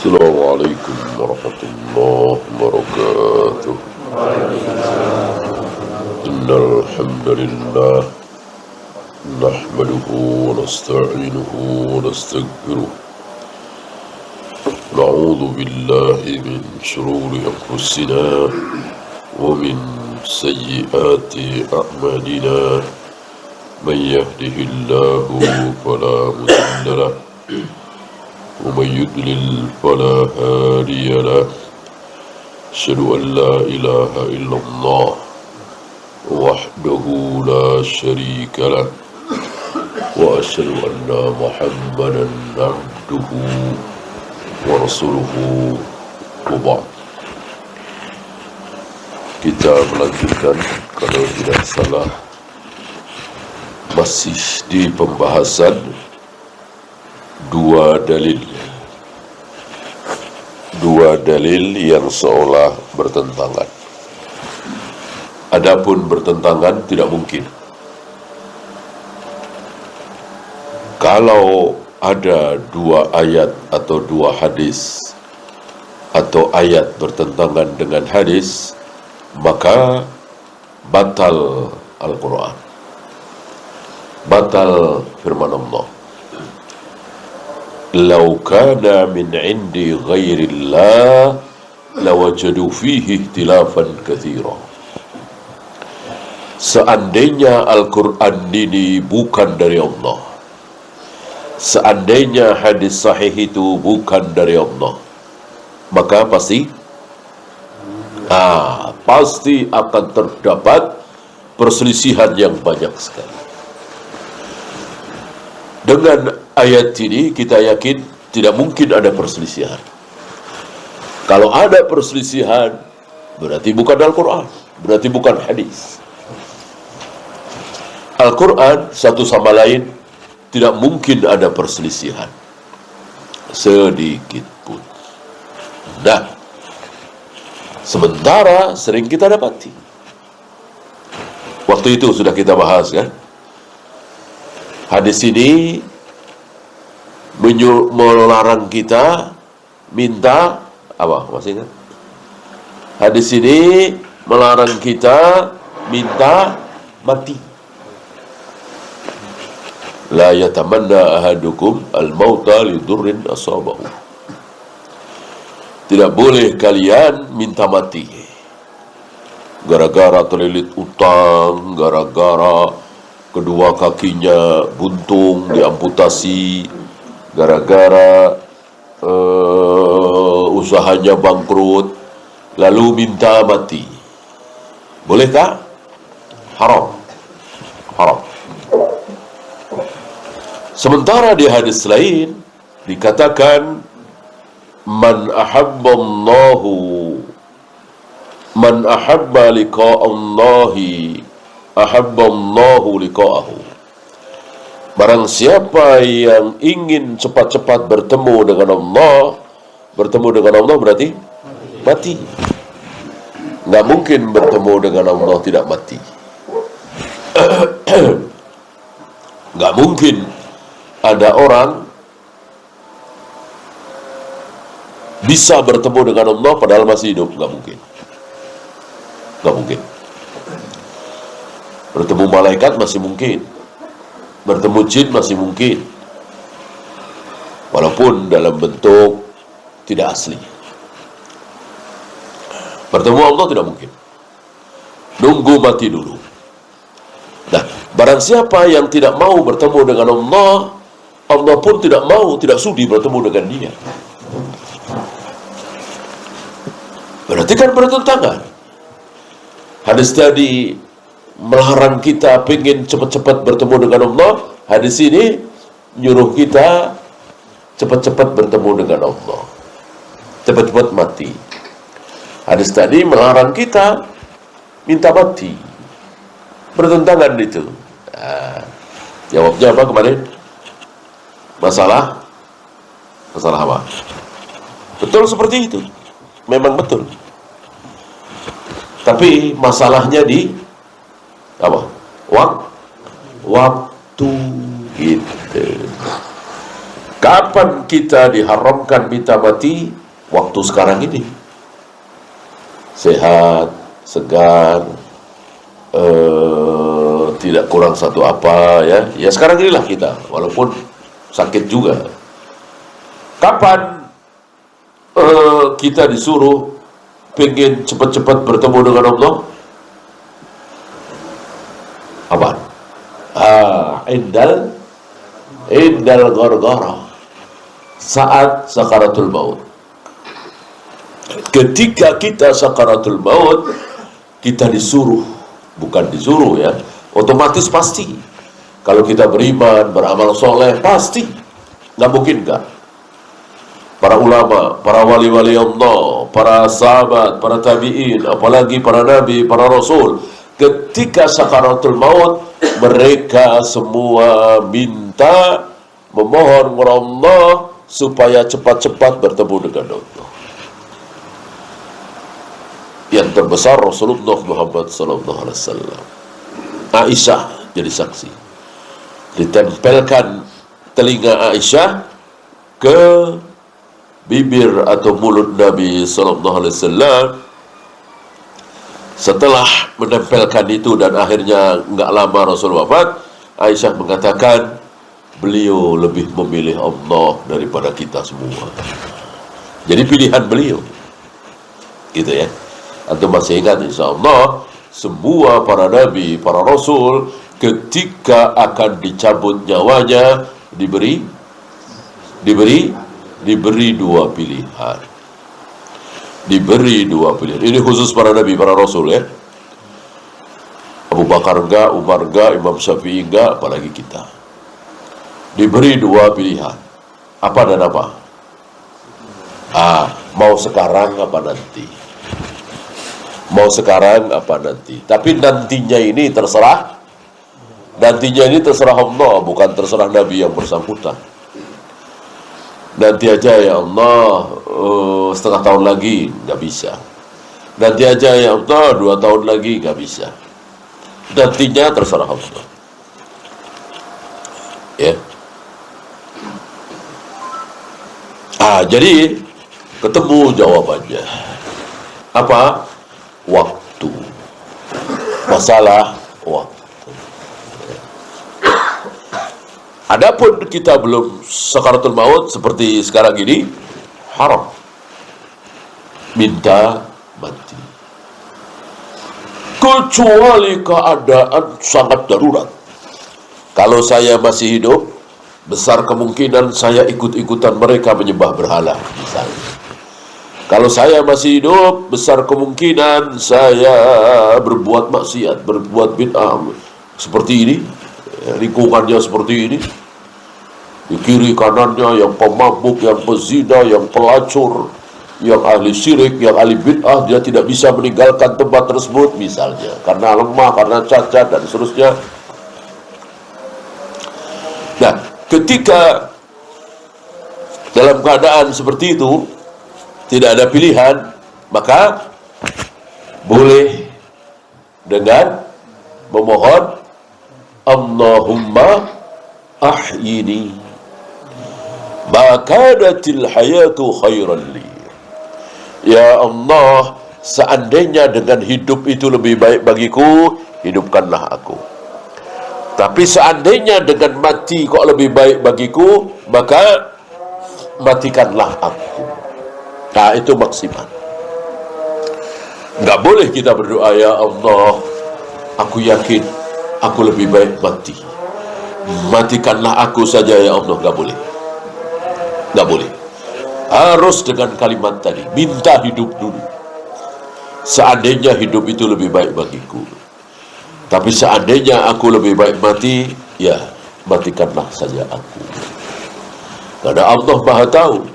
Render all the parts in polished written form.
السلام عليكم ورحمة الله وبركاته. إن الحمد لله نحمده ونستعينه ونستغفره ونعوذ بالله من شرور أنفسنا ومن سيئات أعمالنا من يهده الله فلا مضل له ومن يضلل فلا هادي له. أشهد أن لا إله إلا الله وحده لا شريك له وأشهد أن محمدا عبده ورسوله وبعد. Kita melanjutkan, kalau tidak salah masih di pembahasan dua dalil yang seolah bertentangan. Adapun bertentangan tidak mungkin. Kalau ada dua ayat atau dua hadis atau ayat bertentangan dengan hadis, maka batal Al-Quran, batal firman Allah. Lau kana min indi ghairillah lawajadu fihi ikhtilafan katsira. Seandainya Al-Quran ini bukan dari Allah, seandainya hadis sahih itu bukan dari Allah, maka pasti akan terdapat perselisihan yang banyak sekali. Dengan ayat ini kita yakin tidak mungkin ada perselisihan. Kalau ada perselisihan, berarti bukan Al-Quran, berarti bukan hadis. Al-Quran satu sama lain tidak mungkin ada perselisihan sedikit pun. Nah, sementara sering kita dapati, waktu itu sudah kita bahas kan, hadis ini melarang kita minta apa? Masih ingat? Hadis ini melarang kita minta mati. La yatamanna ahadukum al-mauta lidurrin asabahu. Tidak boleh kalian minta mati gara-gara terlilit utang, gara-gara kedua kakinya buntung diamputasi, gara-gara usahanya bangkrut, lalu minta mati. Bolehkah? Haram. Haram. Sementara di hadis lain dikatakan man ahabba liqa'allahi ahabballahu liqa'ahu. Barang siapa yang ingin cepat-cepat bertemu dengan Allah, bertemu dengan Allah berarti mati. Nggak mungkin bertemu dengan Allah tidak mati. Nggak mungkin ada orang bisa bertemu dengan Allah padahal masih hidup. Nggak mungkin. Nggak mungkin. Bertemu malaikat masih mungkin, bertemu jin masih mungkin, walaupun dalam bentuk tidak asli. Bertemu Allah tidak mungkin. Nunggu mati dulu. Nah, barang siapa yang tidak mau bertemu dengan Allah, Allah pun tidak mau, tidak sudi bertemu dengan dia. Berarti kan bertentangan. Hadis tadi melarang kita pengen cepat-cepat bertemu dengan Allah, hadis ini nyuruh kita cepat-cepat bertemu dengan Allah, cepat-cepat mati. Hadis tadi melarang kita minta mati. Bertentangan itu. Jawabnya apa kemarin? Masalah apa? Betul seperti itu. Memang betul. Tapi masalahnya di apa? Waktu gitu. kapan kita diharamkan minta mati? Waktu sekarang ini. Sehat, segar, tidak kurang satu apa, ya. Ya sekarang inilah kita, walaupun sakit juga. Kapan kita disuruh pengen cepat-cepat bertemu dengan Allah? Apa? Indal ghargara, saat sakaratul maut. Ketika kita sakaratul maut, kita disuruh, bukan disuruh ya, otomatis pasti. Kalau kita beriman, beramal soleh, pasti. Nggak mungkin nggak. Para ulama, para wali-wali Allah, para sahabat, para tabi'in, apalagi para nabi, para rasul, ketika sakaratul maut, mereka semua minta, memohon kepada Allah supaya cepat-cepat bertemu dengan Allah. Yang terbesar Rasulullah Muhammad SAW. Aisyah jadi saksi. Ditempelkan telinga Aisyah ke bibir atau mulut Nabi SAW. Setelah menempelkan itu dan akhirnya nggak lama Rasul wafat, Aisyah mengatakan beliau lebih memilih Allah daripada kita semua. Jadi pilihan beliau, gitu ya. Antum masih ingat, insya Allah semua para nabi, para rasul ketika akan dicabut nyawanya diberi dua pilihan. Diberi dua pilihan. Ini khusus para nabi, para rasul ya. Abu Bakar enggak, Umar enggak, Imam Syafi'i enggak, apalagi kita. Diberi dua pilihan. Apa dan apa? Mau sekarang apa nanti? Mau sekarang apa nanti? Tapi nantinya ini terserah. Nantinya ini terserah Allah, bukan terserah Nabi yang bersangkutan. Nanti aja ya Allah, setengah tahun lagi, nggak bisa. Nanti aja ya Allah, 2 tahun lagi, nggak bisa. Nantinya terserah Allah. Ya. Jadi ketemu jawabannya. Apa? Waktu. Masalah waktu. Adapun kita belum sakaratul maut seperti sekarang ini, haram minta mati. Kecuali keadaan sangat darurat. Kalau saya masih hidup, besar kemungkinan saya ikut-ikutan mereka menyembah berhala, misalnya. Kalau saya masih hidup, besar kemungkinan saya berbuat maksiat, berbuat bid'ah seperti ini, lingkungannya seperti ini. Di kiri kanannya yang pemabuk, yang pezina, yang pelacur, yang ahli syirik, yang ahli bid'ah, dia tidak bisa meninggalkan tempat tersebut misalnya, karena lemah, karena cacat dan seterusnya. Nah, ketika dalam keadaan seperti itu tidak ada pilihan, maka boleh dengan memohon Allahumma ahyini makadatil hayatu khairan li. Ya Allah, seandainya dengan hidup itu lebih baik bagiku, hidupkanlah aku. Tapi seandainya dengan mati kok lebih baik bagiku, maka matikanlah aku. Nah, itu maksimal. Nggak boleh kita berdoa, ya Allah, aku yakin aku lebih baik mati, matikanlah aku saja ya Allah. Nggak boleh. Nggak boleh. Harus dengan kalimat tadi, minta hidup dulu. Seandainya hidup itu lebih baik bagiku, tapi seandainya aku lebih baik mati, ya matikanlah saja aku. Karena Allah Maha Tahu.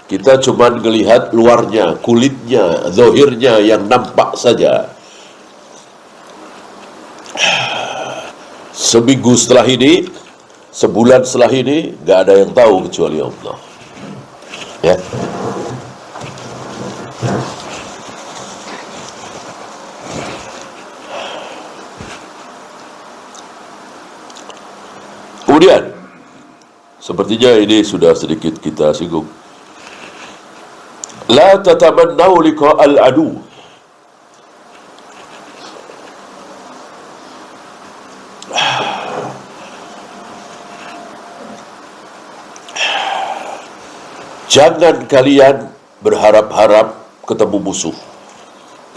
Kita cuma melihat luarnya, kulitnya, zahirnya yang nampak saja. Seminggu setelah ini, sebulan setelah ini, gak ada yang tahu kecuali Allah. Ya. Kemudian sepertinya ini sudah sedikit kita singgung. La tatamannau liqa'al adu. Jangan kalian berharap-harap ketemu musuh.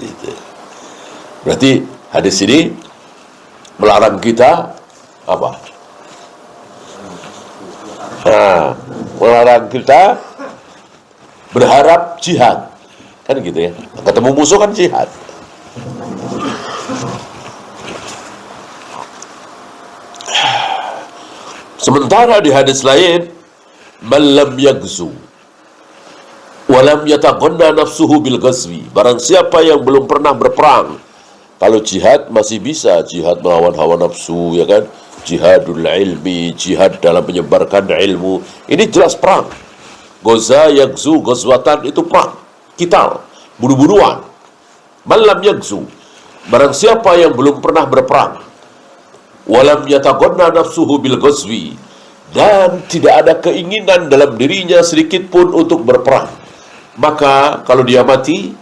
Gitu. Berarti hadis ini melarang kita apa? Melarang kita berharap jihad. Kan gitu ya. Ketemu musuh kan jihad. Sementara di hadis lain, man lam yagzu walam yataqanna nafsuhu bil ghazwi. Barang siapa yang belum pernah berperang. Kalau jihad masih bisa, jihad melawan hawa nafsu, ya kan? Jihadul ilmi, jihad dalam menyebarkan ilmu. Ini jelas perang. Goza yagzu, gozwatan itu perang, kital, bunuh-bunuhan. Man lam yagzu, barang siapa yang belum pernah berperang, walam yataqanna nafsuhu bil ghazwi, dan tidak ada keinginan dalam dirinya sedikit pun untuk berperang, maka kalau dia mati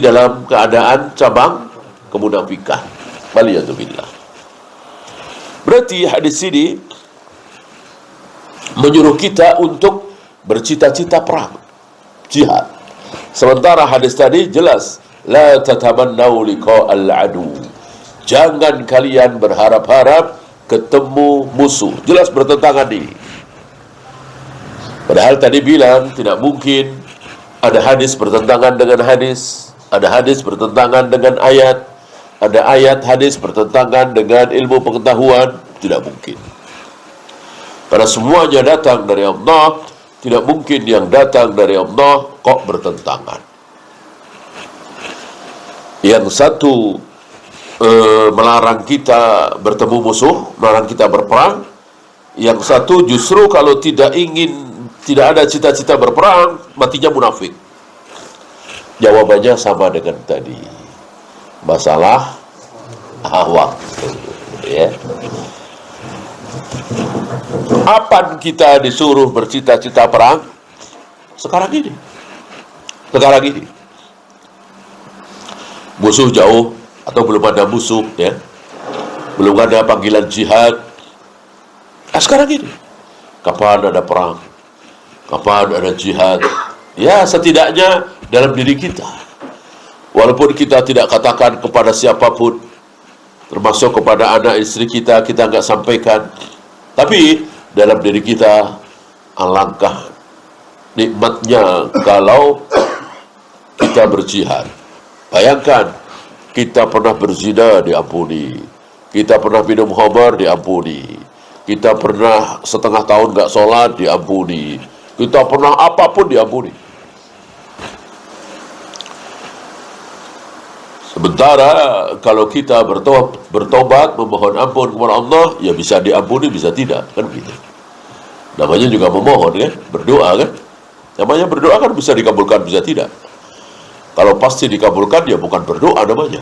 dalam keadaan cabang kemunafikan. Waliyadzubillah. Berarti hadis ini menyuruh kita untuk bercita-cita perang, jihad. Sementara hadis tadi jelas, la tatamannau liqa'al adu. Jangan kalian berharap-harap ketemu musuh. Jelas bertentangan ini. Padahal tadi bilang tidak mungkin ada hadis bertentangan dengan hadis, ada hadis bertentangan dengan ayat, ada ayat hadis bertentangan dengan ilmu pengetahuan. Tidak mungkin. Karena semuanya datang dari Allah, tidak mungkin yang datang dari Allah kok bertentangan. Yang satu melarang kita bertemu musuh, melarang kita berperang. Yang satu justru kalau tidak ada cita-cita berperang, matinya munafik. Jawabannya sama dengan tadi. Masalah awak. Ya. Kapan kita disuruh bercita-cita perang? Sekarang ini. Musuh jauh atau belum ada musuh, ya, belum ada panggilan jihad. Sekarang ini, kapan ada perang? Kapan ada jihad? Ya, setidaknya dalam diri kita. Walaupun kita tidak katakan kepada siapapun, termasuk kepada anak istri kita, kita nggak sampaikan. Tapi dalam diri kita, alangkah nikmatnya kalau kita berjihad. Bayangkan, kita pernah berzina diampuni, kita pernah minum khamar diampuni, kita pernah setengah tahun nggak sholat diampuni, kita pernah apapun diampuni. Sementara kalau kita bertobat memohon ampun kepada Allah, ya bisa diampuni, bisa tidak, kan begitu. Namanya juga memohon, kan, berdoa, kan. Namanya berdoa kan bisa dikabulkan, bisa tidak. Kalau pasti dikabulkan, ya bukan berdoa namanya.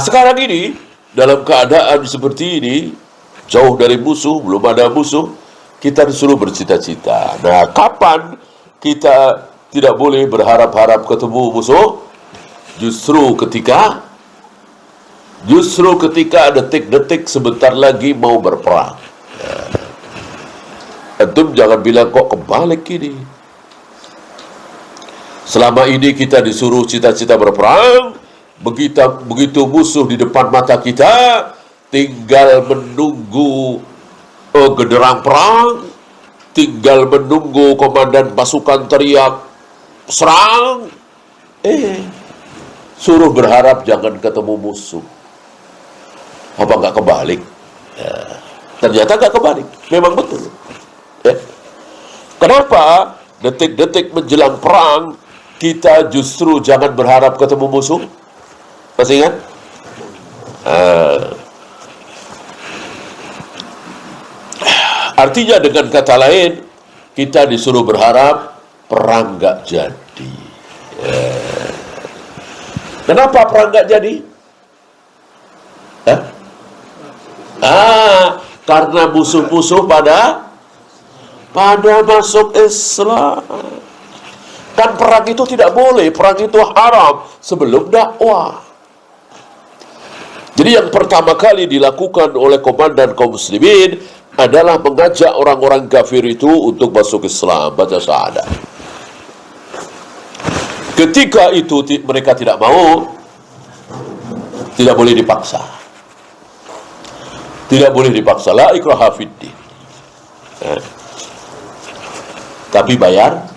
Sekarang ini, dalam keadaan seperti ini, jauh dari musuh, belum ada musuh, kita disuruh bercita-cita. Nah, kapan kita tidak boleh berharap-harap ketemu musuh? Justru ketika detik-detik sebentar lagi mau berperang. Antum jangan bilang kok kebalik ini. Selama ini kita disuruh cita-cita berperang, begitu musuh di depan mata kita, tinggal menunggu genderang perang, tinggal menunggu komandan pasukan teriak serang, suruh berharap jangan ketemu musuh. Apa nggak kebalik? Ya, ternyata nggak kebalik, memang betul. Ya. Kenapa detik-detik menjelang perang kita justru jangan berharap ketemu musuh? Masih ingat? Artinya dengan kata lain, kita disuruh berharap perang nggak jadi. Kenapa perang nggak jadi? Hah? Karena musuh-musuh pada masuk Islam. Kan perang itu tidak boleh, perang itu haram sebelum dakwah. Jadi yang pertama kali dilakukan oleh komandan kaum muslimin adalah mengajak orang-orang kafir itu untuk masuk Islam, baca syahadat. Ketika itu mereka tidak mau, tidak boleh dipaksa. Tidak boleh dipaksa, la ikraha fiddin. Tapi bayar,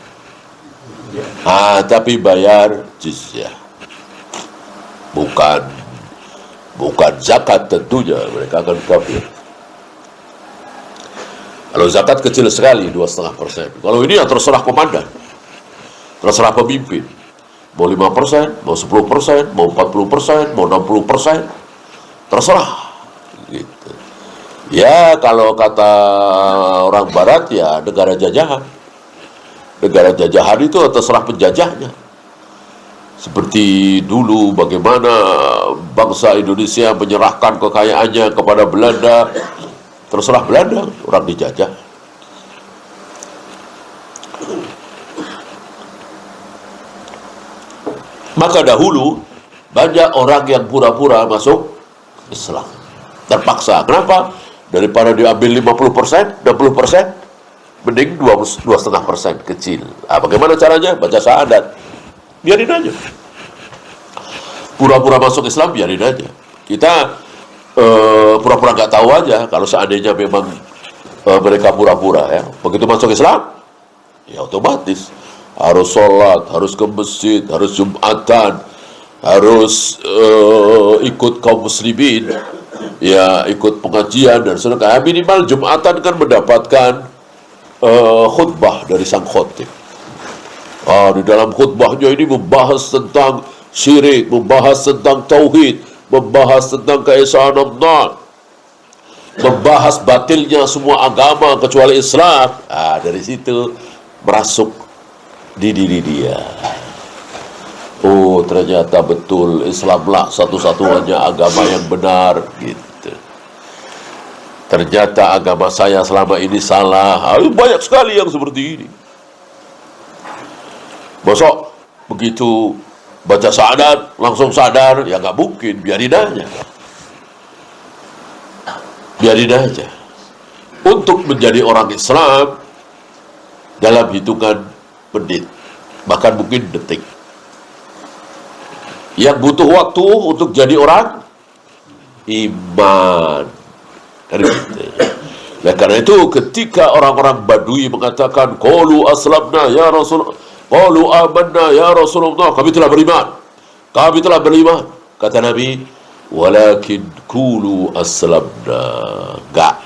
tapi bayar jizyah. Bukan zakat tentunya, mereka akan kafir. Kalau zakat kecil sekali, 2,5%. Kalau ini ya terserah komandan, terserah pemimpin. Mau 5%, mau 10%, mau 40%, mau 60%, terserah. Gitu. Ya kalau kata orang barat ya negara jajahan. Negara jajahan itu terserah penjajahnya. Seperti dulu bagaimana bangsa Indonesia menyerahkan kekayaannya kepada Belanda, terserah Belanda, orang dijajah. Maka dahulu banyak orang yang pura-pura masuk Islam, terpaksa. Kenapa? Daripada diambil 50%, 60%, mending 2,5% kecil. Bagaimana caranya? Baca syahadat. Biarin aja. Pura-pura masuk Islam, biarin aja. Kita pura-pura nggak tahu aja. Kalau seandainya memang mereka pura-pura, ya. Begitu masuk Islam, ya otomatis harus sholat, harus ke masjid, harus Jumatan, harus ikut kaum muslimin, ya ikut pengajian dan sebagainya. Minimal Jumatan kan mendapatkan khutbah dari sang khotib. Di dalam khutbahnya ini membahas tentang syirik, membahas tentang tauhid, membahas tentang keesaan Allah, membahas batilnya semua agama kecuali Islam. Dari situ merasuk di diri dia. Oh, ternyata betul Islamlah satu-satunya agama yang benar, gitu. Ternyata agama saya selama ini salah. Banyak sekali yang seperti ini. Besok begitu baca syahadat langsung sadar, ya nggak mungkin, biarin aja. Biarin aja. Untuk menjadi orang Islam dalam hitungan menit, bahkan mungkin detik. Yang butuh waktu untuk jadi orang iman. Nah, karena itu ketika orang-orang Badui mengatakan qalu aslamna ya Rasul, qalu amanna ya Rasulullah, kami telah beriman. Kami telah beriman. Kata Nabi, walakin qulu aslamna. Enggak.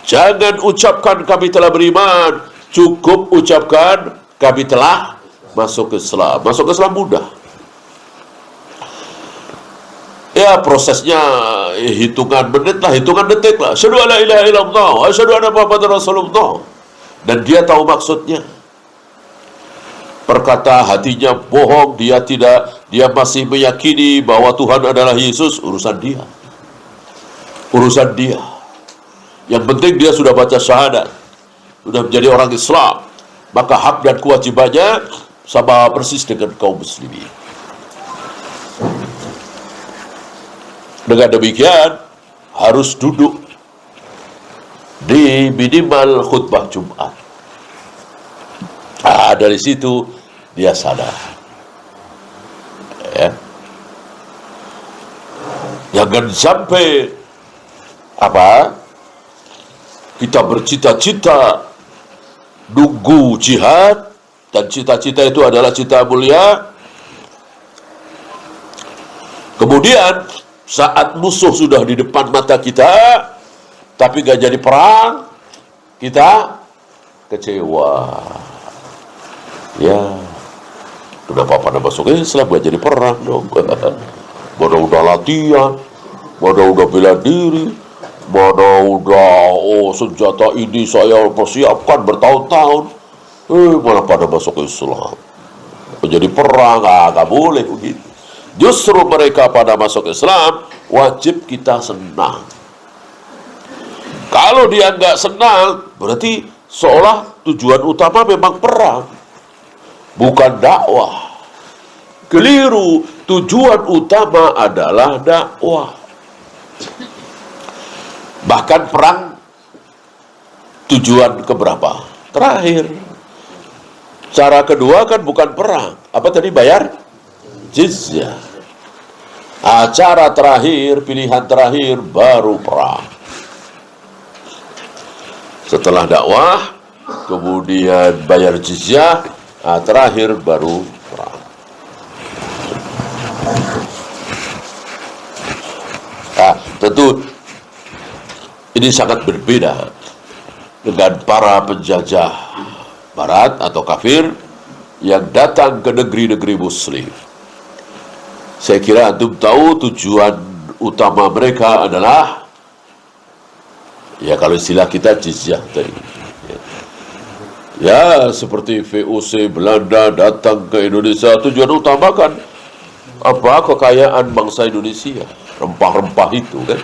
Jangan ucapkan kami telah beriman, cukup ucapkan kami telah masuk Islam. Masuk Islam mudah. Ya prosesnya hitungan menit lah, hitungan detik lah. Asyhadu an la ilaha illallah, asyhadu anna Muhammadar Rasulullah. Dan dia tahu maksudnya. Perkata hatinya bohong, dia masih meyakini bahwa Tuhan adalah Yesus, urusan dia. Urusan dia. Yang penting dia sudah baca syahadat, sudah menjadi orang Islam, maka hak dan kewajibannya sama persis dengan kaum muslimin. Dengan demikian harus duduk di minimal khutbah Jumat. Dari situ dia sadar. Ya. Jangan sampai kita bercita-cita nunggu jihad, dan cita-cita itu adalah cita mulia. Kemudian saat musuh sudah di depan mata kita, tapi gak jadi perang, kita kecewa. Ya, kenapa pada masuk Islam gak jadi perang dong? Mana udah latihan, mana udah bela diri, mana udah senjata ini saya persiapkan bertahun-tahun, malah pada masuk Islam. Jadi perang, gak boleh begitu. Justru mereka pada masuk Islam, wajib kita senang. Kalau dia nggak senang, berarti seolah tujuan utama memang perang, bukan dakwah. Keliru, tujuan utama adalah dakwah. Bahkan perang tujuan keberapa? Terakhir. Cara kedua kan bukan perang. Apa tadi, bayar? Jizyah. Acara terakhir, pilihan terakhir, baru perang. Setelah dakwah, kemudian bayar jizyah, terakhir baru perang. Tentu ini sangat berbeda dengan para penjajah barat atau kafir yang datang ke negeri-negeri muslim. Saya kira antum tahu tujuan utama mereka adalah, ya kalau istilah kita, jizyah tadi. Ya, seperti VOC Belanda datang ke Indonesia, tujuan utama kan apa? Kekayaan bangsa Indonesia, rempah-rempah itu kan.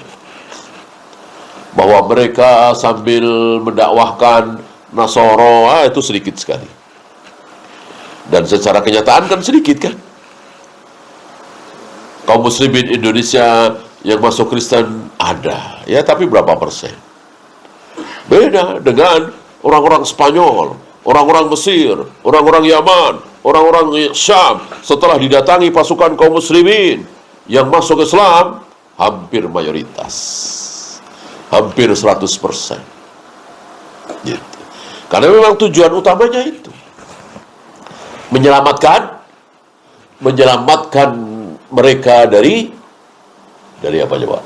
Bahwa mereka sambil mendakwahkan Nasoro, itu sedikit sekali. Dan secara kenyataan kan sedikit kan. Kaum muslimin Indonesia yang masuk Kristen ada, ya, tapi berapa persen? Beda dengan orang-orang Spanyol, orang-orang Mesir, orang-orang Yaman, orang-orang Syam. Setelah didatangi pasukan kaum muslimin yang masuk Islam, hampir mayoritas, hampir 100%. Gitu. Karena memang tujuan utamanya itu menyelamatkan mereka dari apa coba?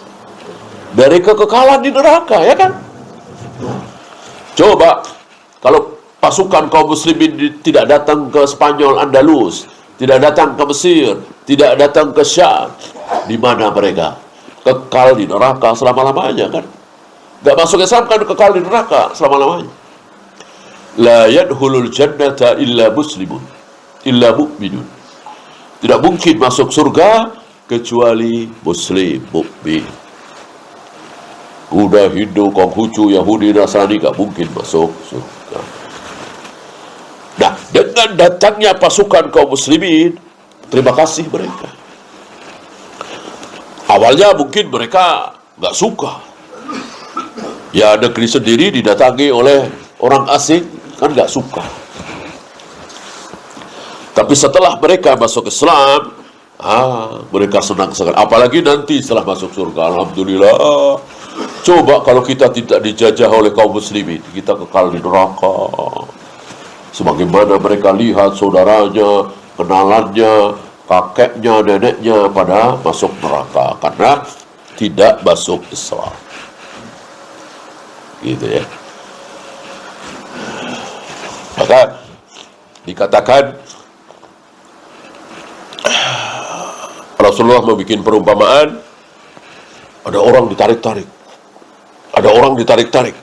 Dari kekekalan di neraka, ya kan? Coba kalau pasukan kaum muslimin tidak datang ke Spanyol, Andalus, tidak datang ke Mesir, tidak datang ke Syam, di mana mereka? Kekal di neraka selama-lamanya kan? Gak masuk Islam kan kekal di neraka selama-lamanya. La yadkhulul jannata illa muslimun, illa mu'minun. Tidak mungkin masuk surga kecuali muslim, mukmin. Buddha, Hindu, Konghucu, Yahudi, Nasrani gak mungkin masuk surga. Nah, dengan datangnya pasukan kaum muslimin, terima kasih mereka. Awalnya mungkin mereka gak suka. Ya, negeri sendiri didatangi oleh orang asing, kan gak suka. Tapi setelah mereka masuk Islam, mereka senang sekali. Apalagi nanti setelah masuk surga, alhamdulillah. Coba kalau kita tidak dijajah oleh kaum muslimin, kita kekal di neraka. Sebagaimana mereka lihat saudaranya, kenalannya, kakeknya, neneknya pada masuk neraka karena tidak masuk Islam. Gitu ya. Maka dikatakan Rasulullah membuat perumpamaan, ada orang ditarik-tarik, ada orang ditarik-tarik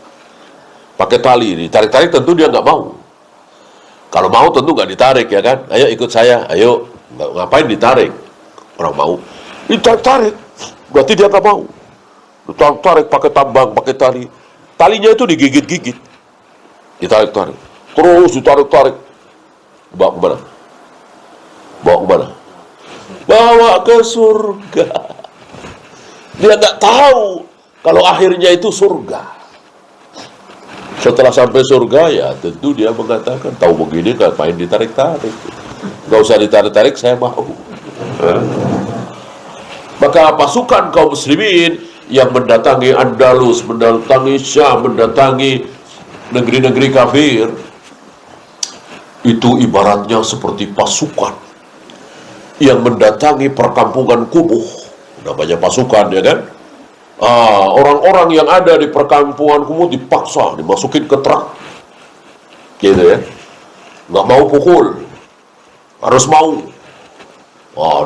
pakai tali, ditarik-tarik tentu dia nggak mau. Kalau mau tentu nggak ditarik, ya kan? Ayo ikut saya, ayo. Ngapain ditarik? Orang mau. Ditarik-tarik, berarti dia nggak mau. Ditarik-tarik pakai tambang, pakai tali. Talinya itu digigit-gigit, ditarik-tarik, terus ditarik-tarik. Bawa kemana? Bawa kemana? Bawa ke surga. Dia nggak tahu kalau akhirnya itu surga. Setelah sampai surga, ya tentu dia mengatakan, tahu begini ngapain ditarik-tarik? Nggak usah ditarik-tarik, saya mau. Maka pasukan kaum muslimin yang mendatangi Andalus, mendatangi Syam, mendatangi negeri-negeri kafir, itu ibaratnya seperti pasukan yang mendatangi perkampungan kumuh. Namanya pasukan, ya kan? Orang-orang yang ada di perkampungan kumuh dipaksa dimasukin ke truk, gitu ya. Nggak mau pukul, harus mau.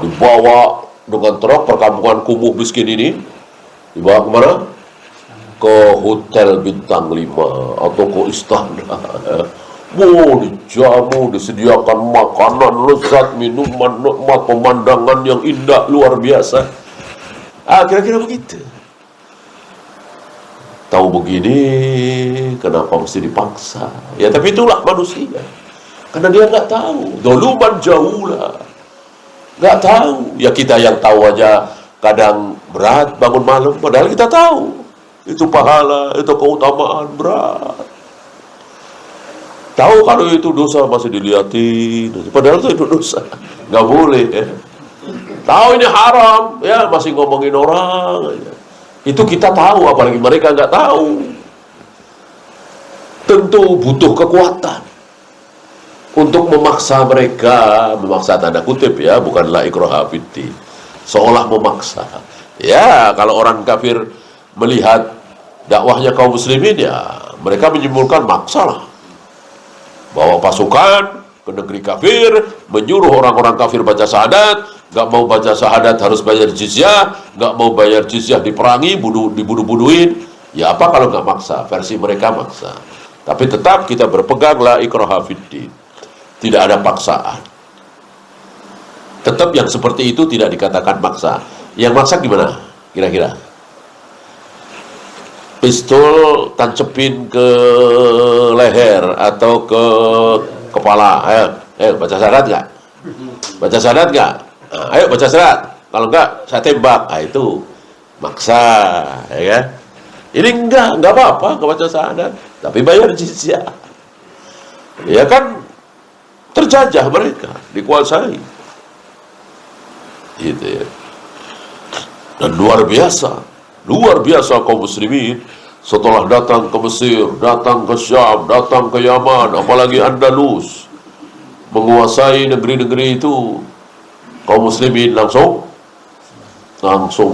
Dibawa dengan truk perkampungan kumuh miskin ini, dibawa kemana? Ke hotel bintang 5 atau ke istana. Dijamu, disediakan makanan lezat, minuman nikmat, pemandangan yang indah luar biasa. Kira-kira begitu. Tahu begini, kenapa mesti dipaksa? Ya, tapi itulah manusia. Karena dia nggak tahu. Doluman jauhlah. Nggak tahu. Ya, kita yang tahu aja kadang berat bangun malam. Padahal kita tahu. Itu pahala, itu keutamaan berat. Tahu kalau itu dosa masih dilihatin. Padahal itu dosa. Nggak boleh. Ya. Tahu ini haram. Ya, masih ngomongin orang. Ya. Itu kita tahu, apalagi mereka nggak tahu. Tentu butuh kekuatan untuk memaksa mereka, memaksa tanda kutip ya, bukanlah ikraha fiddin, seolah memaksa. Ya, kalau orang kafir melihat dakwahnya kaum muslimin, ya mereka menyimpulkan maksalah, bawa pasukan ke negeri kafir, menyuruh orang-orang kafir baca syahadat. Gak mau baca syahadat harus bayar jizyah, gak mau bayar jizyah diperangi, dibunuh-bunuhin. Ya apa kalau gak maksa? Versi mereka maksa. Tapi tetap kita berpegang la ikraha fiddin. Tidak ada paksaan. Tetap yang seperti itu tidak dikatakan maksa. Yang maksa gimana? Kira-kira? Pistol tancepin ke leher atau ke kepala. Ayo baca syahadat gak? Baca syahadat gak? Nah, ayo baca syahadat. Kalau enggak, saya tembak. Itu maksa, ya kan? Ini enggak apa-apa enggak baca syahadat, tapi bayar jizyah. Ya kan, terjajah mereka, dikuasai. Gitu ya. Dan luar biasa kaum muslimin setelah datang ke Mesir, datang ke Syam, datang ke Yaman, apalagi Andalus, menguasai negeri-negeri itu. Kaum muslimin langsung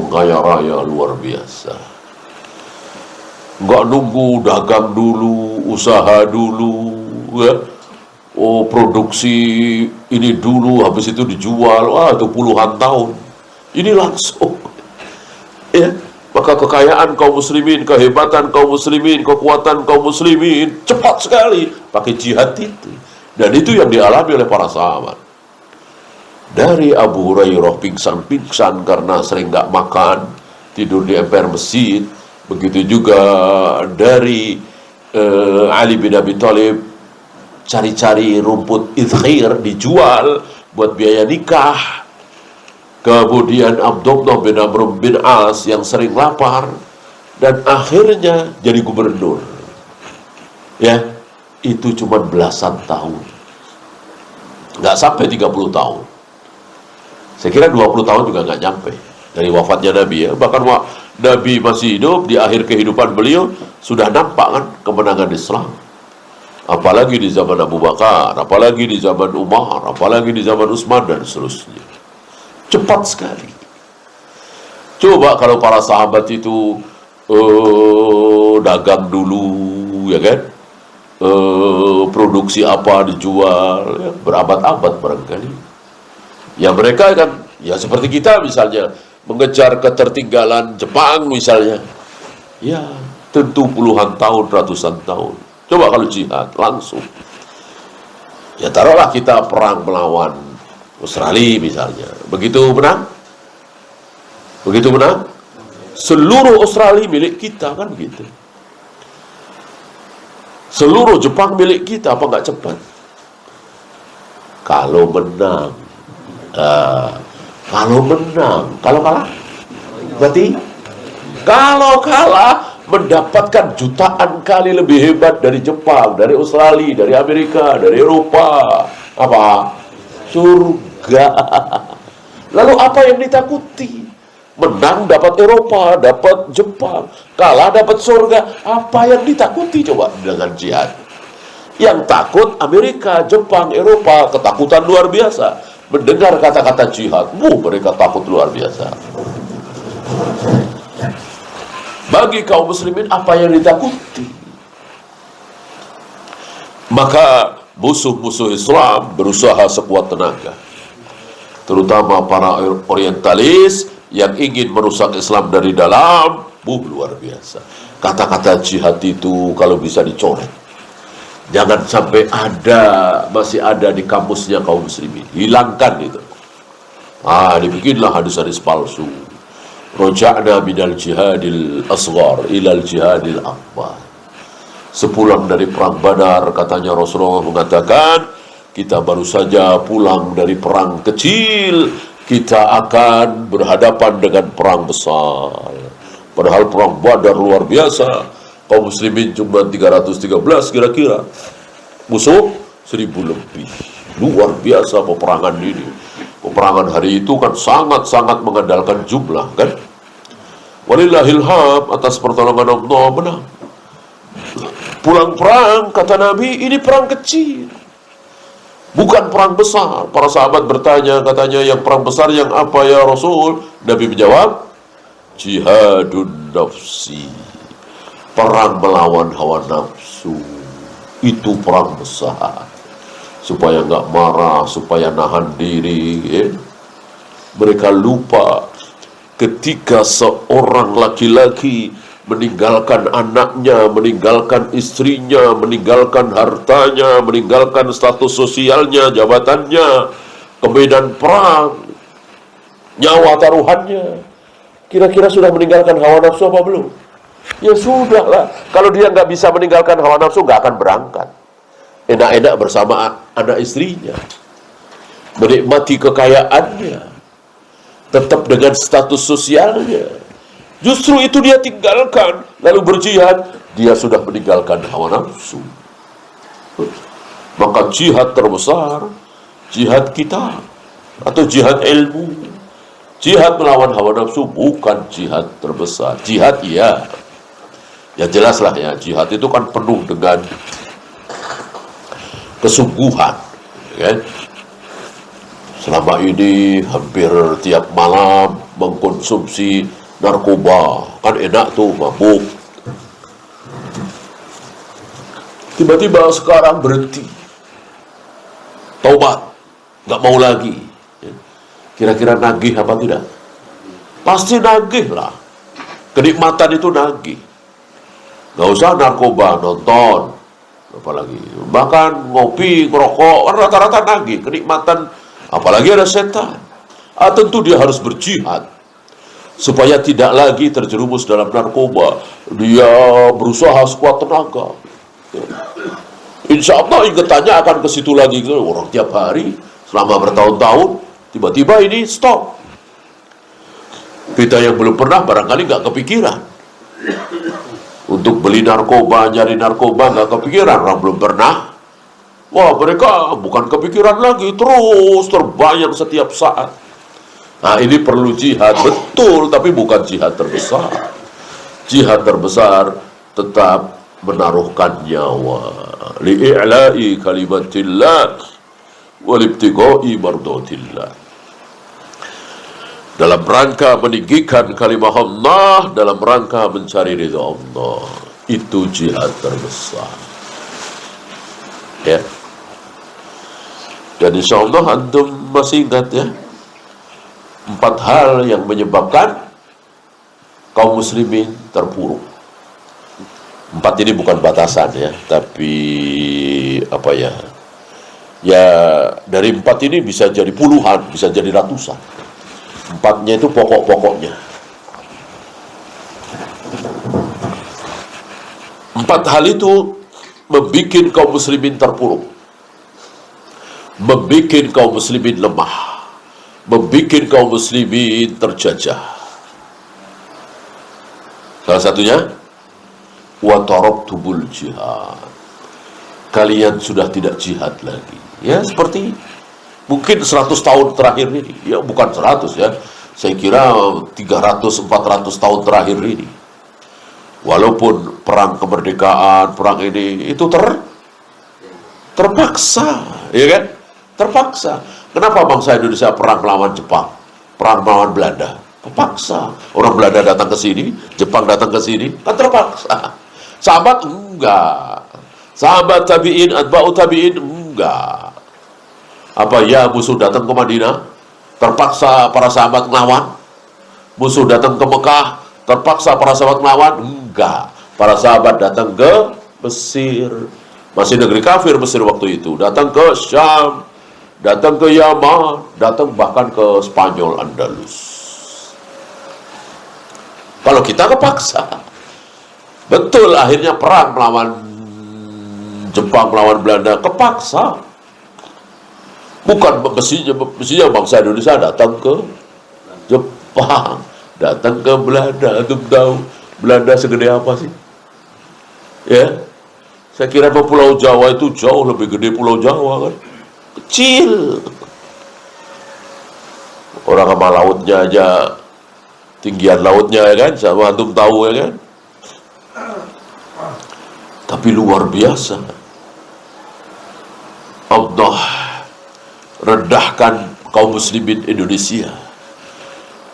kaya raya luar biasa. Nggak nunggu, dagang dulu, usaha dulu, ya. Produksi ini dulu, habis itu dijual. Itu puluhan tahun. Ini langsung. Ya, maka kekayaan kaum muslimin, kehebatan kaum muslimin, kekuatan kaum muslimin cepat sekali pakai jihad itu. Dan itu yang dialami oleh para sahabat. Dari Abu Hurairah pingsan karena sering gak makan, tidur di emper masjid. Begitu juga dari Ali bin Abi Thalib cari-cari rumput idkhir dijual buat biaya nikah. Kemudian Abdullah bin Amr bin As yang sering lapar dan akhirnya jadi gubernur. Ya, itu cuma belasan tahun. Nggak sampai 30 tahun. Saya kira 20 tahun juga nggak nyampe dari wafatnya Nabi ya. Bahkan Nabi masih hidup, di akhir kehidupan beliau sudah nampak kan kemenangan Islam. Apalagi di zaman Abu Bakar, apalagi di zaman Umar, apalagi di zaman Utsman dan seterusnya. Cepat sekali. Coba kalau para sahabat itu dagang dulu, ya kan? Produksi apa dijual, ya, berabad-abad barangkali. Ya mereka kan, ya seperti kita misalnya, mengejar ketertinggalan Jepang misalnya. Ya, tentu puluhan tahun, ratusan tahun. Coba kalau jihad, langsung. Ya taruhlah kita perang melawan Australia misalnya. Begitu menang, seluruh Australia milik kita, kan begitu. Seluruh Jepang milik kita, apa nggak cepat? Kalau menang. Kalau kalah berarti kalau kalah mendapatkan jutaan kali lebih hebat dari Jepang, dari Australia, dari Amerika, dari Eropa. Apa? Surga. Lalu apa yang ditakuti? Menang dapat Eropa, dapat Jepang, kalah dapat surga. Apa yang ditakuti coba dengan jihad? Yang takut Amerika, Jepang, Eropa, ketakutan luar biasa. Mendengar kata-kata jihad, mereka takut luar biasa. Bagi kaum muslimin apa yang ditakuti? Maka musuh-musuh Islam berusaha sekuat tenaga, terutama para orientalis yang ingin merusak Islam dari dalam. Luar biasa. Kata-kata jihad itu kalau bisa dicoret, Jangan sampai masih ada di kamusnya kaum muslimin. Hilangkan itu. Dibikinlah hadis-hadis palsu. Roja'na minal jihadil asghar ilal jihadil akbar. Sepulang dari perang Badar, katanya Rasulullah mengatakan, kita baru saja pulang dari perang kecil, kita akan berhadapan dengan perang besar. Padahal perang Badar luar biasa. Kaum muslimin cuma 313 kira-kira. Musuh 1000 lebih. Luar biasa peperangan ini. Peperangan hari itu kan sangat-sangat mengandalkan jumlah, kan? Walillahil hamd, atas pertolongan Allah menang. Pulang perang, kata Nabi, ini perang kecil, bukan perang besar. Para sahabat bertanya, katanya, yang perang besar yang apa ya Rasul? Nabi menjawab, jihadun nafsi, perang melawan hawa nafsu. Itu perang besar, supaya nggak marah, supaya nahan diri, ya. Mereka lupa ketika seorang laki-laki meninggalkan anaknya, meninggalkan istrinya, meninggalkan hartanya, meninggalkan status sosialnya, jabatannya, ke medan perang, nyawa taruhannya. Kira-kira sudah meninggalkan hawa nafsu apa belum? Ya sudah lah. Kalau dia nggak bisa meninggalkan hawa nafsu, nggak akan berangkat. Enak-enak bersama anak istrinya, menikmati kekayaannya, tetap dengan status sosialnya. Justru itu dia tinggalkan, lalu berjihad. Dia sudah meninggalkan hawa nafsu. Maka jihad terbesar, jihad kita, atau jihad ilmu. Jihad melawan hawa nafsu bukan jihad terbesar. Jihad ya jelas lah ya, jihad itu kan penuh dengan kesungguhan, kan? Selama ini hampir tiap malam mengkonsumsi narkoba, kan enak tuh, mabuk. Tiba-tiba sekarang berhenti, taubat, nggak mau lagi. Kira-kira nagih apa tidak? Pasti nagih lah. Kenikmatan itu nagih. Nggak usah narkoba, nonton, apalagi bahkan ngopi, ngerokok, rata-rata nagih. Kenikmatan, apalagi ada setan. Tentu dia harus berjihad supaya tidak lagi terjerumus dalam narkoba. Dia berusaha sekuat tenaga. Insya Allah ingatannya akan ke situ lagi. Orang tiap hari selama bertahun-tahun, tiba-tiba ini stop. Kita yang belum pernah barangkali nggak kepikiran untuk beli narkoba, nyari narkoba, nggak kepikiran. Orang belum pernah, wah mereka bukan kepikiran lagi, terus terbayang setiap saat. Nah ini perlu jihad, betul, tapi bukan jihad terbesar. Jihad terbesar tetap menaruhkan nyawa, li'i'la'i kalimatillah walibtighai mardatillah, dalam rangka meninggikan kalimah Allah, dalam rangka mencari ridha Allah. Itu jihad terbesar, ya. Dan insya Allah antum masih ingat ya, 4 hal yang menyebabkan kaum muslimin terpuruk. 4 ini bukan batasan ya, tapi apa ya, ya dari 4 ini bisa jadi puluhan, bisa jadi ratusan. 4-nya itu pokok-pokoknya. 4 hal itu membuat kaum muslimin terpuruk, membuat kaum muslimin lemah, membuat kaum muslimin terjajah. Salah satunya, wa taraktumul jihad, kalian sudah tidak jihad lagi. Ya seperti mungkin 100 tahun terakhir ini, ya bukan 100 ya, saya kira 300-400 tahun terakhir ini. Walaupun perang kemerdekaan, perang ini itu terpaksa, ya kan? Terpaksa. Kenapa bangsa Indonesia perang melawan Jepang, perang melawan Belanda? Terpaksa. Orang Belanda datang ke sini, Jepang datang ke sini, kan terpaksa. Sahabat enggak. Sahabat tabi'in, atba'u tabi'in enggak. Apa ya musuh datang ke Madinah, terpaksa para sahabat ngelawan? Musuh datang ke Mekah, terpaksa para sahabat ngelawan? Enggak. Para sahabat datang ke Mesir, Masih negeri kafir Mesir waktu itu. Datang ke Syam, datang ke Yaman, datang bahkan ke Spanyol, Andalus. Kalau kita kepaksa, betul akhirnya perang melawan Jepang, melawan Belanda, kepaksa. Bukan mestinya bangsa Indonesia datang ke Jepang, datang ke Belanda. Antum tahu Belanda segede apa sih? Ya, saya kira Pulau Jawa itu jauh lebih gede Pulau Jawa kan, kecil. Orang sama lautnya aja, tinggian lautnya ya kan, sama antum tahu ya kan. Tapi luar biasa, Allah rendahkan kaum muslimin Indonesia.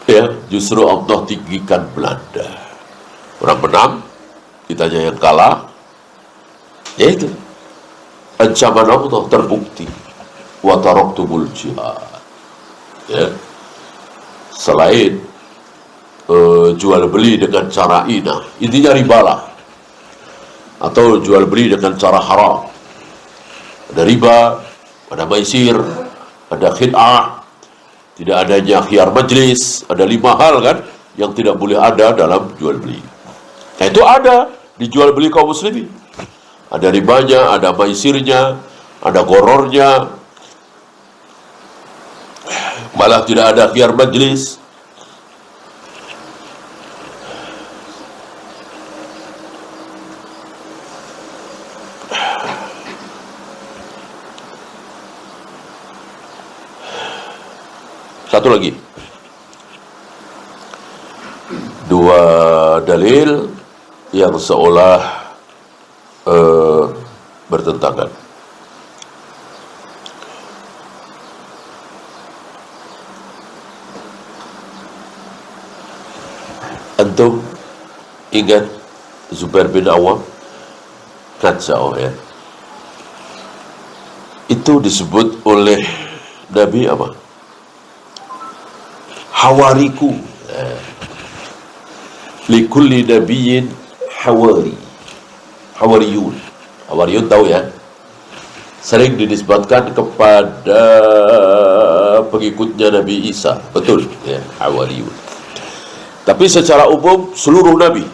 Ya, justru Allah tinggikan Belanda. Orang menang, kitanya yang kalah. Ya itu, ancaman Allah terbukti. Wa taraktumul jihad. Ya. Selain jual beli dengan cara inah, intinya ribalah, atau jual beli dengan cara haram. Ada riba, ada maisir, ada khid'ah, tidak adanya khiyar majlis, ada 5 hal kan yang tidak boleh ada dalam jual beli. Nah itu ada di jual beli kaum muslimin. Ada ribanya, ada maisirnya, ada gorornya, malah tidak ada khiyar majlis. Satu lagi, 2 dalil yang seolah bertentangan. Antum ingat Zubair bin Awam? Kacau ya. Itu disebut oleh Nabi apa? Hawariku. Likulli nabiyyin hawari. Hawariyun. Hawariyun tahu ya? Sering dinisbatkan kepada pengikutnya Nabi Isa. Betul ya, Hawariyun. Tapi secara umum seluruh nabi,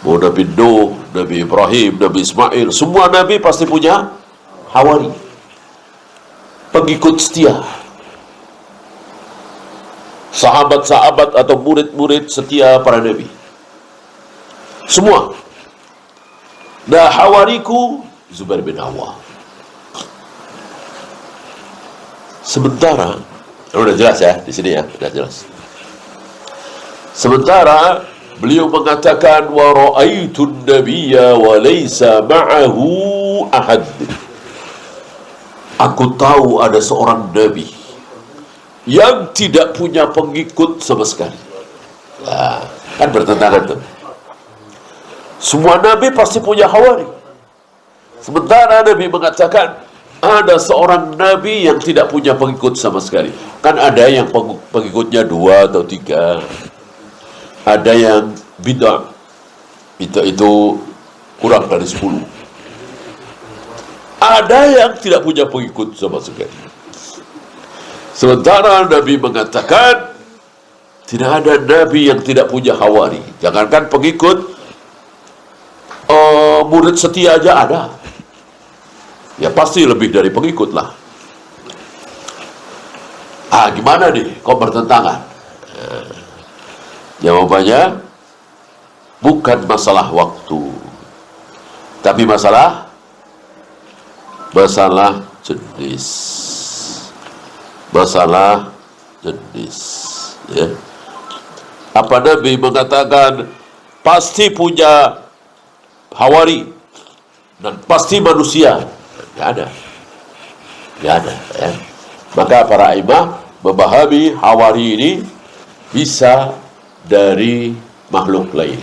mau Nabi Nuh, Nabi Ibrahim, Nabi Ismail, semua nabi pasti punya hawari, pengikut setia, sahabat-sahabat atau murid-murid setia para nabi. Semua. Nah, hawariku Zubair bin Awam. Sementara, udah jelas ya di sini ya, udah jelas. Sementara beliau mengatakan wa ra'aitun nabiyya wa laysa ma'ahu ahad. Aku tahu ada seorang nabi yang tidak punya pengikut sama sekali. Nah, kan bertentangan tuh. Semua nabi pasti punya hawari. Sementara Nabi mengatakan ada seorang nabi yang tidak punya pengikut sama sekali. Kan ada yang pengikutnya 2 atau 3. Ada yang bid'ah. Bid'ah itu kurang dari 10. Ada yang tidak punya pengikut sama sekali. Sementara Nabi mengatakan tidak ada nabi yang tidak punya hawari. Jangankan pengikut, murid setia aja ada. Ya pasti lebih dari pengikut lah. Gimana nih? Kok bertentangan? Jawabannya bukan masalah waktu, tapi masalah jenis. Masalah jenis. Ya. Apa Nabi mengatakan pasti punya hawari dan pasti manusia? Tidak ada. Tidak ada ya. Maka para imam memahami hawari ini bisa dari makhluk lain.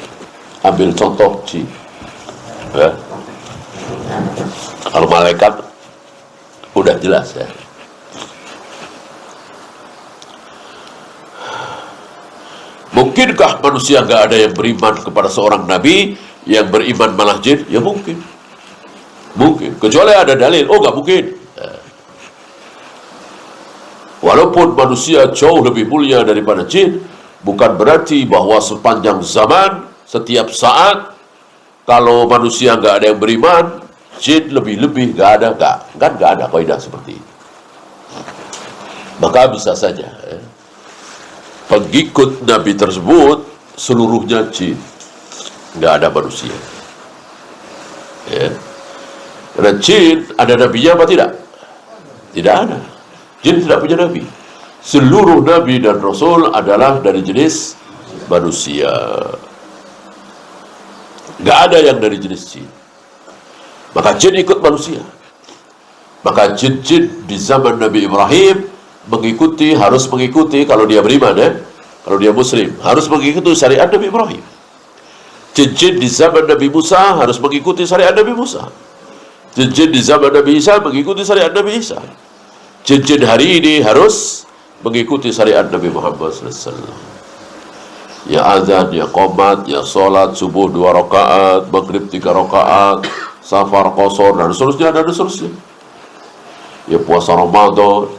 Ambil contoh jin ya. Kalau malaikat udah jelas ya. Mungkinkah manusia nggak ada yang beriman kepada seorang nabi, yang beriman malah jin? Ya mungkin. Mungkin, kecuali ada dalil. Oh, nggak mungkin. Walaupun manusia jauh lebih mulia daripada jin, bukan berarti bahwa sepanjang zaman, setiap saat, kalau manusia nggak ada yang beriman, jin lebih-lebih nggak ada, nggak ada kaidah seperti itu. Maka bisa saja pengikut Nabi tersebut seluruhnya jin, nggak ada manusia. Ya. Karena jin ada nabinya apa tidak? Tidak ada. Jin tidak punya nabi. Seluruh nabi dan rasul adalah dari jenis manusia. Nggak ada yang dari jenis jin. Maka jin ikut manusia. Maka jin-jin di zaman Nabi Ibrahim harus mengikuti kalau dia beriman, kalau dia muslim, harus mengikuti syariat Nabi Ibrahim. Jin-jin di zaman Nabi Musa harus mengikuti syariat Nabi Musa. Jin-jin di zaman Nabi Isa mengikuti syariat Nabi Isa. Jin-jin hari ini harus mengikuti syariat Nabi Muhammad SAW. Ya azan, ya qomat, ya sholat subuh 2 rakaat, maghrib 3 rakaat, safar qasar, dan seterusnya, dan seterusnya. Ya puasa Ramadan.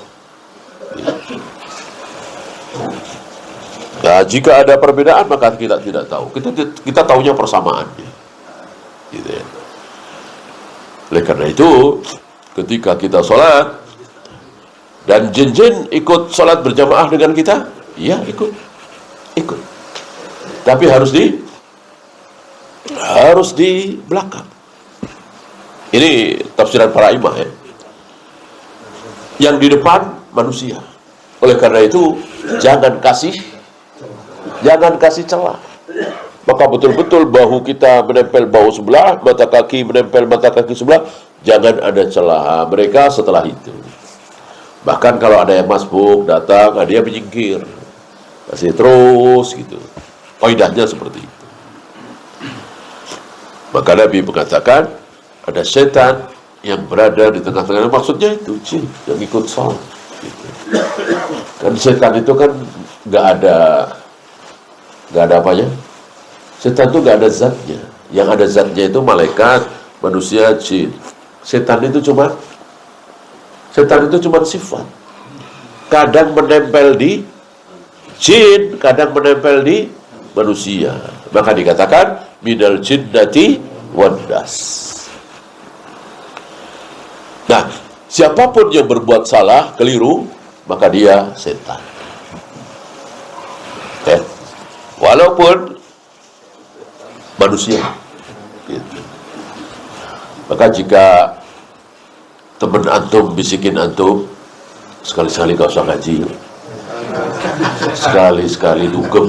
Ya, jika ada perbedaan maka kita tidak tahu. Kita tahunya persamaannya. Gitu ya. Oleh karena itu, ketika kita sholat dan jin-jin ikut sholat berjamaah dengan kita, iya ikut. Tapi harus di belakang. Ini tafsiran para imam ya. Yang di depan manusia. Oleh karena itu, jangan kasih celah. Maka betul-betul bahu kita menempel bahu sebelah, mata kaki menempel mata kaki sebelah, jangan ada celah mereka setelah itu. Bahkan kalau ada yang masbuk datang, dia menyingkir, masih terus gitu. Kaidahnya seperti itu. Maka Nabi mengatakan ada setan yang berada di tengah-tengah. Maksudnya itu jin yang ikut sholat. Gitu. Kan setan itu kan nggak ada apanya. Setan itu nggak ada zatnya. Yang ada zatnya itu malaikat, manusia, jin. Setan itu cuma sifat. Kadang menempel di jin, kadang menempel di manusia. Maka dikatakan minal jinnati wan nas. Nah, siapapun yang berbuat salah, keliru, maka dia setan. Walaupun manusia. Gitu. Maka jika teman antum bisikin antum, sekali-sekali kau usah ngaji, sekali-sekali dugem,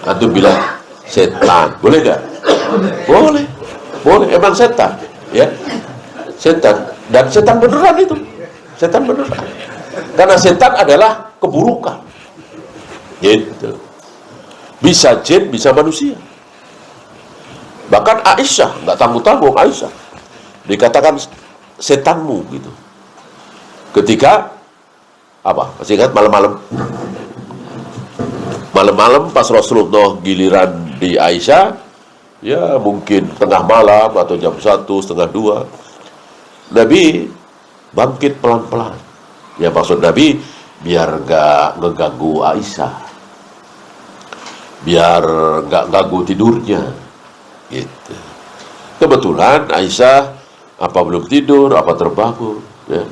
antum bilang setan, boleh gak? Boleh, emang setan, ya, setan, dan setan beneran itu, setan beneran, karena setan adalah keburukan, gitu. Bisa jin, bisa manusia. Bahkan Aisyah, nggak tanggung-tanggung Aisyah, dikatakan setanmu gitu. Ketika masih ingat malam-malam pas Rasulullah giliran di Aisyah, ya mungkin tengah malam atau jam 1, setengah 2, Nabi bangkit pelan-pelan. Ya maksud Nabi biar nggak ngeganggu Aisyah, biar nggak ganggu tidurnya, gitu. Kebetulan Aisyah apa belum tidur, apa terbangun, ya,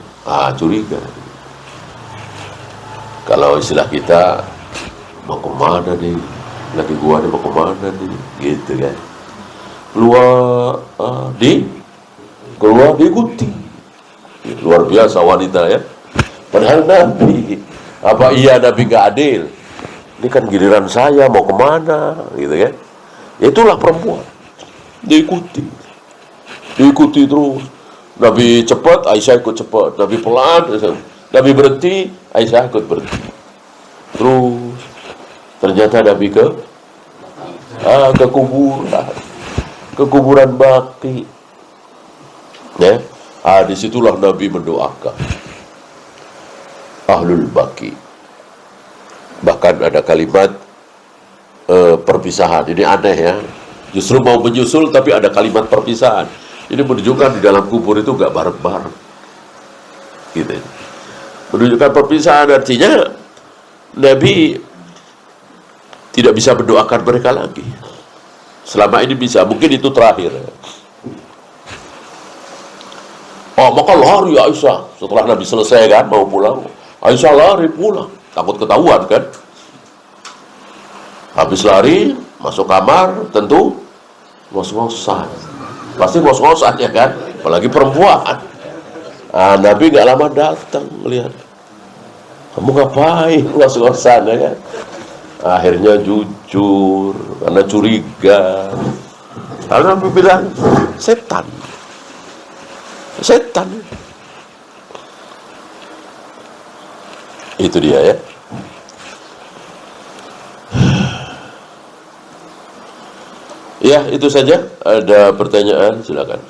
curiga. Kalau istilah kita, mau kemana nih? Lagi gua nih mau kemana nih? Gitu kan. Keluar diikuti. Luar biasa wanita ya. Padahal Nabi, apa iya Nabi gak adil? Ini kan giliran saya, mau kemana? Gitu kan. Itulah perempuan. Diikuti terus. Nabi cepat, Aisyah ikut cepat. Nabi pelan, Nabi berhenti, Aisyah ikut berhenti. Terus ternyata Nabi ke kuburan Baqi. Ya, disitulah Nabi mendoakan Ahlul Baqi. Bahkan ada kalimat perpisahan. Ini aneh ya. Justru mau menyusul tapi ada kalimat perpisahan. Ini menunjukkan di dalam kubur itu gak bareng-bareng. Gitu. Menunjukkan perpisahan, artinya Nabi tidak bisa mendoakan mereka lagi. Selama ini bisa, mungkin itu terakhir. Oh, maka lari Aisyah. Setelah Nabi selesai kan, mau pulang, Aisyah lari pulang. Takut ketahuan kan. Habis lari, masuk kamar, tentu ngos-ngosan. Pasti ngos-ngosan ya kan, apalagi perempuan. Nabi gak lama datang, lihat. Kamu ngapain ngos-ngosan ya kan? Akhirnya jujur, karena curiga. Lalu Nabi bilang, setan. Setan. Itu dia ya. Ya, itu saja. Ada pertanyaan, silakan.